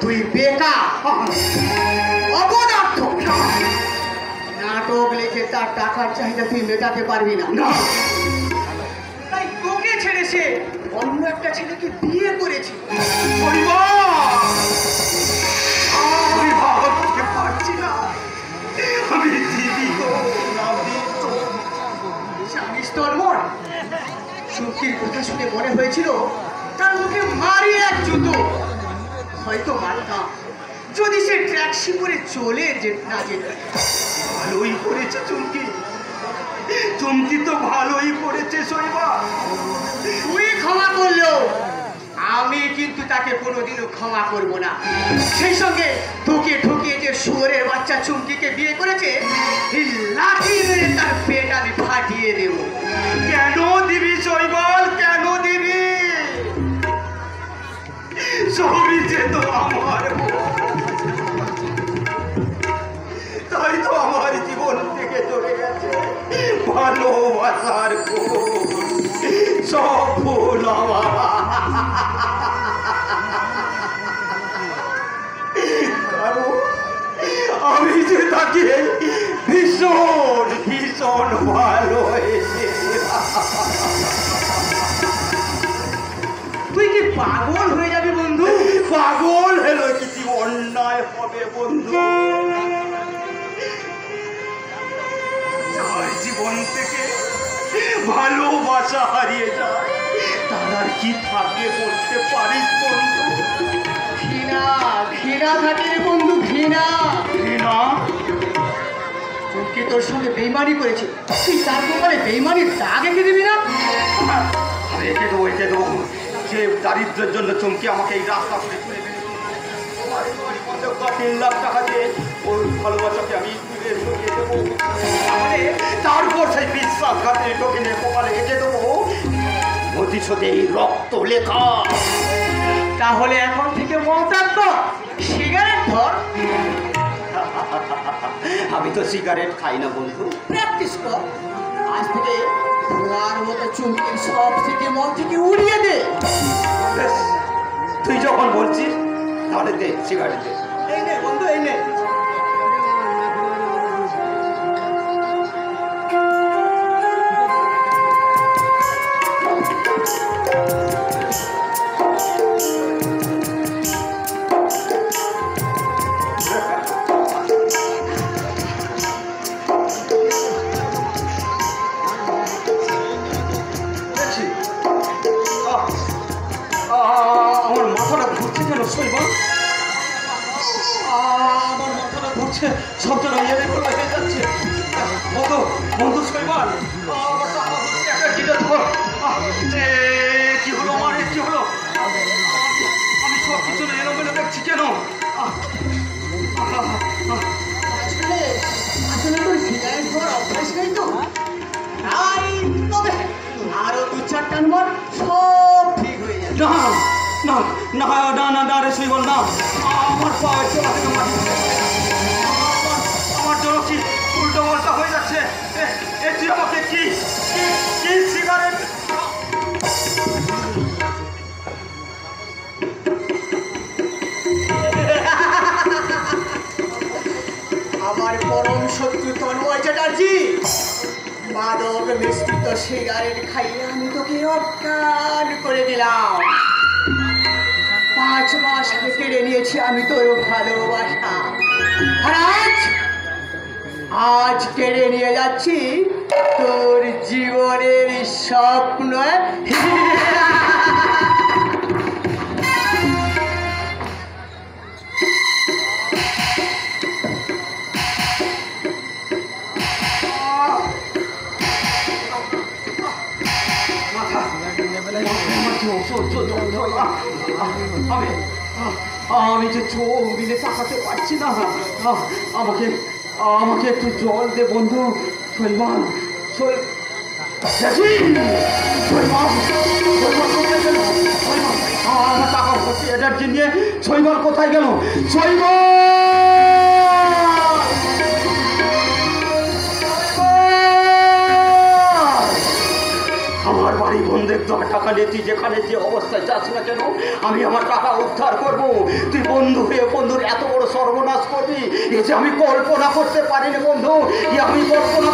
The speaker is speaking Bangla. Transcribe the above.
তুই বেকার অপদার্থ। নাটক লিখে তার টাকার চাহিদা তুই মেটাতে পারবি না, তাই তোকে ছেড়ে সে অন্য একটা ছেলেকে বিয়ে করেছে। আমি ভাবতে পারছি না, আমি জানিস তোর মন, চুমকির কথা শুনে মনে হয়েছিল তার মুখে মারি এক জুতো। হয়তো মারতাম যদি সে ট্যাক্সি করে চলে না যেত। ভালোই করেছে চুমকি, চুমকি তো ভালোই করেছে শৈবা। তুই ক্ষমা করলেও আমি কিন্তু তাকে কোনোদিনও ক্ষমা করব না। সেই সঙ্গে তোকে ঠকিয়ে যে শুয়োরের বাচ্চা চুমকিকে বিয়ে করেছে, এই লাঠি মেরে তার পেট আমি ফাটিয়ে দেব। কেন দিবি শৈবাল, কেন দিবি? সবই যে তো আমার, তাই তো আমার জীবন থেকে চলে গেছে ভালোবাসার সব ফুল আমার। কারণ আমি যে তাকে ভীষণ ভীষণ ভালোবেসে। তুই কি পাগল হয়ে যাবি বন্ধু? পাগল হলো কিছু অন্যায় হবে বন্ধু? যার জীবন থেকে ভালোবাসা হারিয়ে যায় তার আর কি থাকে বলতে পারিস বন্ধু? ঘৃণা, ঘৃণা থাকে রে বন্ধু, ঘৃণা। ঘৃণা? চুমকি তোর সঙ্গে বেইমানি করেছে, তুই তার ব্যাপারে বেইমানির দাগ এঁকে দিবি না? আমি এঁকে দেবো, এঁকে দেবো। যে দারিদ্রের জন্য চমকি আমাকে এই রাস্তা করে তুলে দিয়েছে, 3 লাখ টাকা দিয়ে ওর ভালোবাসাকে আমি তুলে সরিয়ে দেবো। তাহলে তারপর সেই বিশ্বাসঘাতে টোকেনে কপালে এঁকে দেবো প্রতিশোধে রক্ত লেখা। তাহলে এখন থেকে মমতার তো সিগারেট ধর। আমি তো সিগারেট খাই না বন্ধু। প্র্যাকটিস কর, আজ থেকে ধোঁয়ার মতো চুমকির সব থেকে মন থেকে উড়িয়ে দে। বেশ, তুই যখন বলছিস তাহলে দে সিগারেট দে। এই নে বন্ধু, এই নে। আমার মাথাটা ঘুরছে কেন শৈবা? আমার মাথাটা ঘুরছে, সবটা হয়ে যাচ্ছে। বন্ধু বন্ধু শৈবাল, একটা গিটার ধর। কি হলো আমার, কি হলো? আমি সব কিছু এলোমেলো দেখছি কেন? আসলে তোর সিগারেট ধোয়ার অভ্যাস নেই তো, তাই। তবে আরো 2-4 টান মার, সব ঠিক হয়ে যাবে। না না না না না রে শৈবাল, না। আমার পাওয়া আমার জন্য কি উল্টো পাল্টা হয়ে যাচ্ছে। তুই আমাকে কি কি সিগারেট? আমার পরম শত্রু তন্ময় চ্যাটার্জি, মাদক মিশ্রিত সিগারেট খাইয়ে আমি তোকে অজ্ঞান করে দিলাম। 5 মাস আগে কেড়ে নিয়েছি আমি তোর ভালোবাসা, আর আজ কেড়ে নিয়ে যাচ্ছি তোর জীবনের স্বপ্ন। আমি যে চোখ দিলে তাকাতে পারছি না। আমাকে আমাকে একটু জল দে বন্ধু। শৈবাল, আমার টাকা এটার নিয়ে শৈবাল কোথায় গেল? শৈবাল, আমার বাড়ি বন্ধের আমার টাকা নিয়ে তুই যেখানে যে অবস্থায় যাস না কেন, আমি আমার টাকা উদ্ধার করব। তুই বন্ধু হয়ে বন্ধুর এত বড় সর্বনাশ করবি, এ যে আমি কল্পনা করতে পারিনি বন্ধু, এ আমি কল্পনা